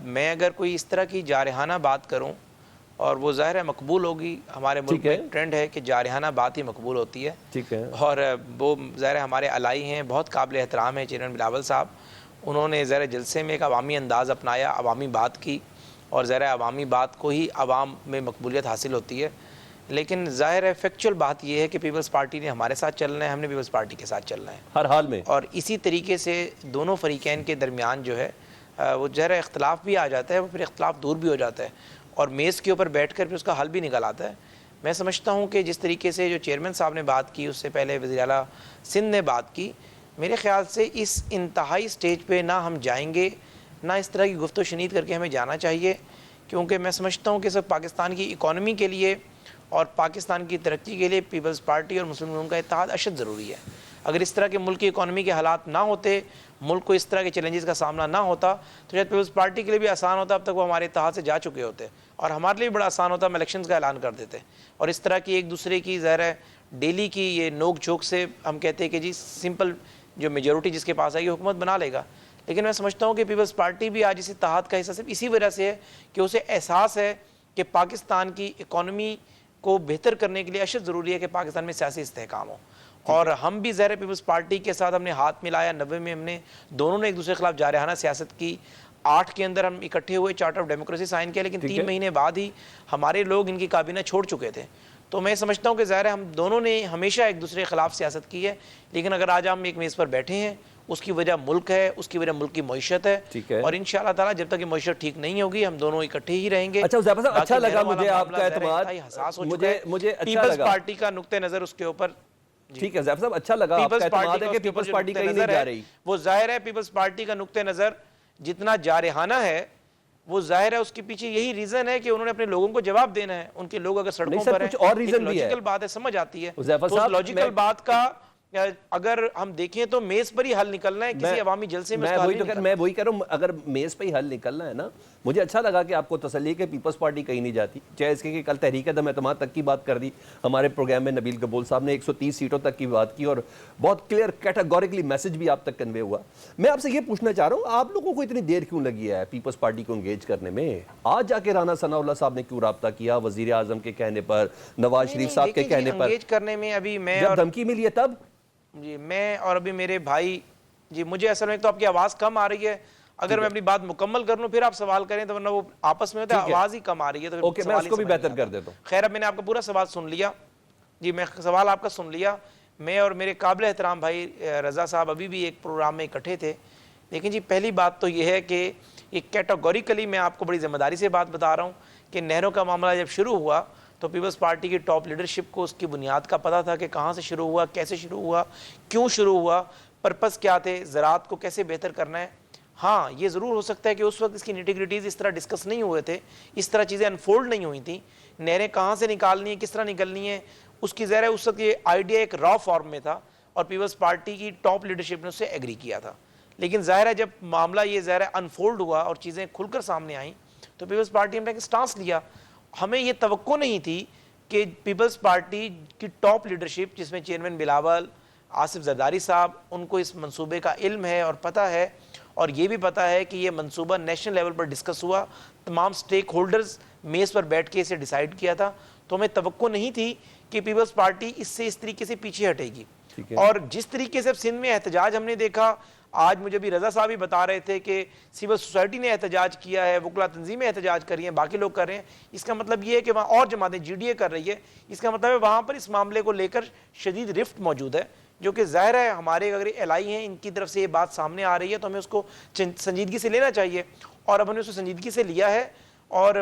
میں اگر کوئی اس طرح کی جارحانہ بات کروں اور وہ ظاہر ہے مقبول ہوگی، ہمارے ملک میں ٹرینڈ ہے کہ جارحانہ بات ہی مقبول ہوتی ہے، اور وہ ظاہر ہمارے الائی ہیں، بہت قابل احترام ہیں چیئرمین بلاول صاحب. انہوں نے ظاہر جلسے میں ایک عوامی انداز اپنایا، عوامی بات کی، اور ظاہر عوامی بات کو ہی عوام میں مقبولیت حاصل ہوتی ہے. لیکن ظاہر ہے فیکچول بات یہ ہے کہ پیپلز پارٹی نے ہمارے ساتھ چلنا ہے، ہم نے پیپلز پارٹی کے ساتھ چلنا ہے ہر حال میں، اور اسی طریقے سے دونوں فریقین کے درمیان جو ہے وہ ظاہر اختلاف بھی آ جاتا ہے، وہ پھر اختلاف دور بھی ہو جاتا ہے اور میز کے اوپر بیٹھ کر پھر اس کا حل بھی نکل آتا ہے. میں سمجھتا ہوں کہ جس طریقے سے جو چیئرمین صاحب نے بات کی، اس سے پہلے وزیر اعلیٰ سندھ نے بات کی، میرے خیال سے اس انتہائی سٹیج پہ نہ ہم جائیں گے، نہ اس طرح کی گفت و شنید کر کے ہمیں جانا چاہیے، کیونکہ میں سمجھتا ہوں کہ صرف پاکستان کی اکانومی کے لیے اور پاکستان کی ترقی کے لیے پیپلز پارٹی اور مسلم لیگوں کا اتحاد اشد ضروری ہے. اگر اس طرح کے ملک کی اکانومی کے حالات نہ ہوتے، ملک کو اس طرح کے چیلنجز کا سامنا نہ ہوتا، تو شاید پیپلز پارٹی کے لیے بھی آسان ہوتا، اب تک وہ ہمارے اتحاد سے جا چکے ہوتے، اور ہمارے لیے بھی بڑا آسان ہوتا ہم الیکشنز کا اعلان کر دیتے. اور اس طرح کی ایک دوسرے کی ظاہر ہے ڈیلی کی یہ نوک جھوک سے ہم کہتے ہیں کہ جی سمپل جو میجورٹی جس کے پاس آئے گی حکومت بنا لے گا. لیکن میں سمجھتا ہوں کہ پیپلز پارٹی بھی آج اس اتحاد کا حصہ صرف اسی وجہ سے ہے کہ اسے احساس ہے کہ پاکستان کی اکانومی کو بہتر کرنے کے لیے اشد ضروری ہے کہ پاکستان میں سیاسی استحکام ہو. اور ہم بھی ظاہر پیپلز پارٹی کے ساتھ ہم نے ہاتھ ملایا، 90 میں ہم نے دونوں نے ایک دوسرے کے خلاف جارحانہ سیاست کی، 8 کے اندر ہم اکٹھے ہوئے، چارٹر آف ڈیموکریسی سائن کیا، لیکن 3 مہینے بعد ہی ہمارے لوگ ان کی کابینہ چھوڑ چکے تھے. تو میں سمجھتا ہوں کہ ظاہر ہے ہم دونوں نے ہمیشہ ایک دوسرے کے خلاف سیاست کی ہے، لیکن اگر آج ہم ایک میز پر بیٹھے ہیں اس کی وجہ ملک ہے، اس کی وجہ ملک کی معیشت ہے، اور انشاءاللہ تعالی جب تک یہ معیشت ٹھیک نہیں ہوگی ہم دونوں اکٹھے ہی رہیں گے. اچھا حذیفہ صاحب، اچھا لگا مجھے آپ کا اعتماد، مجھے پیپلز پارٹی کا نقطہ نظر اس کے اوپر. ٹھیک ہے حذیفہ صاحب، اچھا لگا آپ کا اعتماد ہے کہ پیپلز پارٹی کہیں نہیں جا رہی. وہ ظاہر ہے پیپلز پارٹی کا نقطہ نظر جتنا جارحانہ ہے، وہ ظاہر ہے اس کے پیچھے یہی ریزن ہے کہ انہوں نے اپنے لوگوں کو جواب دینا ہے. ان کے لوگ اگر سڑکوں پر ہیں، کچھ اور ریزن بھی ہے، لاجیکل بات ہے، سمجھ آتی ہے، تو اس لاجیکل بات کا اگر ہم دیکھیں تو میز پر ہی حل نکلنا ہے، کسی عوامی جلسے میں میں وہی کہہ رہا ہوں، اگر میز پہ ہی حل نکلنا ہے نا. مجھے اچھا لگا کہ آپ کو تسلی ہے کہ پیپلز پارٹی کہیں نہیں جاتی، چاہے اس کے کہ کل تحریک عدم اعتماد تک کی بات کر دی ہمارے پروگرام میں. نبیل قبول صاحب نے 130 سیٹوں تک کی بات کی اور بہت کلیئر کیٹیگوریکلی میسج بھی آپ تک کنوے ہوا. میں آپ سے یہ پوچھنا چاہ رہا ہوں، آپ لوگوں کو اتنی دیر کیوں لگی ہے پیپلز پارٹی کو انگیج کرنے میں؟ آج جا کے رانا ثناء اللہ صاحب نے کیوں رابطہ کیا وزیر اعظم کے کہنے پر، نواز شریف صاحب کے کہنے پر؟ انگیج کرنے میں ابھی میں جب دھمکی ملی ہے تب جی میں اور ابھی میرے بھائی جی مجھے اصل میں تو آپ کی آواز کم آ رہی ہے، اگر میں اپنی بات مکمل کر لوں پھر آپ سوال کریں تو ورنہ وہ آپس میں ہوتا ہے، آواز ہی کم آ رہی ہے تو میں اس کو بھی بہتر کر دیتا ہوں. خیر اب میں نے آپ کا پورا سوال سن لیا جی، میں سوال آپ کا سن لیا. میں اور میرے قابل احترام بھائی رضا صاحب ابھی بھی ایک پروگرام میں اکٹھے تھے. لیکن جی پہلی بات تو یہ ہے کہ ایک کیٹیگوریکلی میں آپ کو بڑی ذمہ داری سے بات بتا رہا ہوں کہ نہروں کا معاملہ جب شروع ہوا تو پیپلز پارٹی کی ٹاپ لیڈرشپ کو اس کی بنیاد کا پتہ تھا کہ کہاں سے شروع ہوا، کیسے شروع ہوا، کیوں شروع ہوا، پرپس کیا تھے، زراعت کو کیسے بہتر کرنا ہے. ہاں یہ ضرور ہو سکتا ہے کہ اس وقت اس کی نیٹی-گریٹیز اس طرح ڈسکس نہیں ہوئے تھے، اس طرح چیزیں انفولڈ نہیں ہوئی تھیں، نہریں کہاں سے نکالنی ہیں، کس طرح نکلنی ہے، اس کی ظاہر ہے اس وقت یہ آئیڈیا ایک را فارم میں تھا اور پیپلز پارٹی کی ٹاپ لیڈرشپ نے اس سے ایگری کیا تھا. لیکن ظاہر ہے جب معاملہ یہ ظاہر ہے انفولڈ ہوا اور چیزیں کھل کر سامنے آئیں تو پیپلز پارٹی نے ایک سٹانس لیا. ہمیں یہ توقع نہیں تھی کہ پیپلز پارٹی کی ٹاپ لیڈرشپ جس میں چیئرمین بلاول، آصف زرداری صاحب، ان کو اس منصوبے کا علم ہے اور پتہ ہے، اور یہ بھی پتہ ہے کہ یہ منصوبہ نیشنل لیول پر ڈسکس ہوا، تمام سٹیک ہولڈرز میز پر بیٹھ کے اسے ڈیسائیڈ کیا تھا. تو ہمیں توقع نہیں تھی کہ پیپلز پارٹی اس طریقے سے پیچھے ہٹے گی. اور جس طریقے سے سندھ میں احتجاج ہم نے دیکھا، آج مجھے بھی رضا صاحب ہی بتا رہے تھے کہ سول سوسائٹی نے احتجاج کیا ہے، وکلا تنظیمیں احتجاج کر رہی ہیں، باقی لوگ کر رہے ہیں. اس کا مطلب یہ ہے کہ وہاں اور جماعتیں جی ڈی اے کر رہی ہے. اس کا مطلب ہے وہاں پر اس معاملے کو لے کر شدید رفت موجود ہے، جو کہ ظاہر ہے ہمارے اگر الائی ہیں ان کی طرف سے یہ بات سامنے آ رہی ہے تو ہمیں اس کو سنجیدگی سے لینا چاہیے، اور اب ہم نے اس کو سنجیدگی سے لیا ہے. اور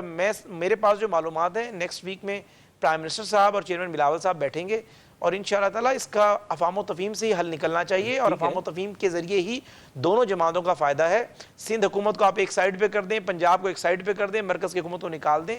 میرے پاس جو معلومات ہیں نیکسٹ ویک میں پرائم منسٹر صاحب اور چیئرمین بلاول صاحب بیٹھیں گے اور انشاءاللہ تعالیٰ اس کا افہام و تفہیم سے ہی حل نکلنا چاہیے، اور افہام و تفہیم کے ذریعے ہی دونوں جماعتوں کا فائدہ ہے. سندھ حکومت کو آپ ایک سائیڈ پہ کر دیں، پنجاب کو ایک سائیڈ پہ کر دیں، مرکز کی حکومت کو نکال دیں.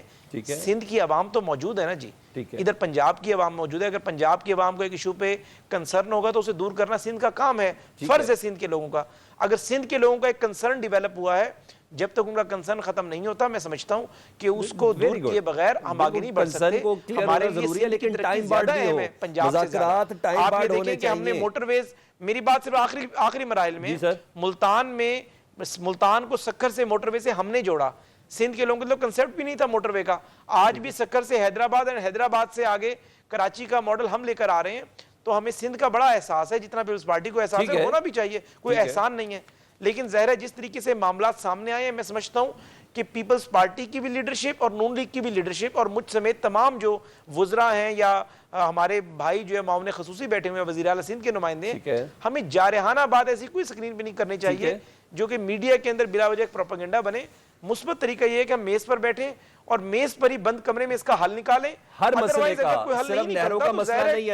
سندھ کی عوام تو موجود ہے نا جی، ادھر پنجاب کی عوام موجود ہے. اگر پنجاب کی عوام کو ایک ایشو پہ کنسرن ہوگا تو اسے دور کرنا سندھ کا کام ہے، فرض ہے سندھ کے لوگوں کا. اگر سندھ کے لوگوں کا ایک کنسرن ڈیولپ ہوا ہے، جب تک ان کا کنسرن ختم نہیں ہوتا میں سمجھتا ہوں کہ اس کو دور کیے بغیر ہم آگے نہیں بڑھ سکتے. ہمارے لیے سندھ کی ترقی زیادہ اہم ہے پنجاب سے زیادہ. آپ یہ دیکھیں کہ ہم نے موٹر ویز، میری بات صرف آخری مراحل میں ملتان میں ملتان کو سکھر سے موٹر وے سے ہم نے جوڑا. سندھ کے لوگوں کے لوگ کنسیپٹ بھی نہیں تھا موٹر وے کا. آج بھی سکھر سے حیدرآباد اور حیدرآباد سے آگے کراچی کا ماڈل ہم لے کر آ رہے ہیں. تو ہمیں سندھ کا بڑا احساس ہے, جتنا پیپلز پارٹی کو احساس ہے, ہونا بھی چاہیے, کوئی احسان نہیں ہے. لیکن ظاہر ہے جس طریقے سے معاملات سامنے آئے ہیں, میں سمجھتا ہوں کہ پیپلز پارٹی کی بھی لیڈرشپ اور نون لیگ کی بھی لیڈرشپ اور مجھ سمیت تمام جو وزراء ہیں یا ہمارے بھائی جو ہے معاون خصوصی بیٹھے ہوئے ہیں, وزیر اعلیٰ سندھ کے نمائندے ہیں, ہمیں جارحانہ بات ایسی کوئی سکرین پہ نہیں کرنی چاہیے جو کہ میڈیا کے اندر بلا وجہ ایک پروپیگنڈا بنے. مثبت طریقہ یہ ہے کہ ہم میز پر بیٹھیں اور میز پر ہی بند کمرے میں اس کا حل نکالیں. ہر مسئلے Otherwise کا اگر کوئی حل صرف نہیں نہروں نکلتا کا تو مسئلہ ظاہر ہے نہیں ہے.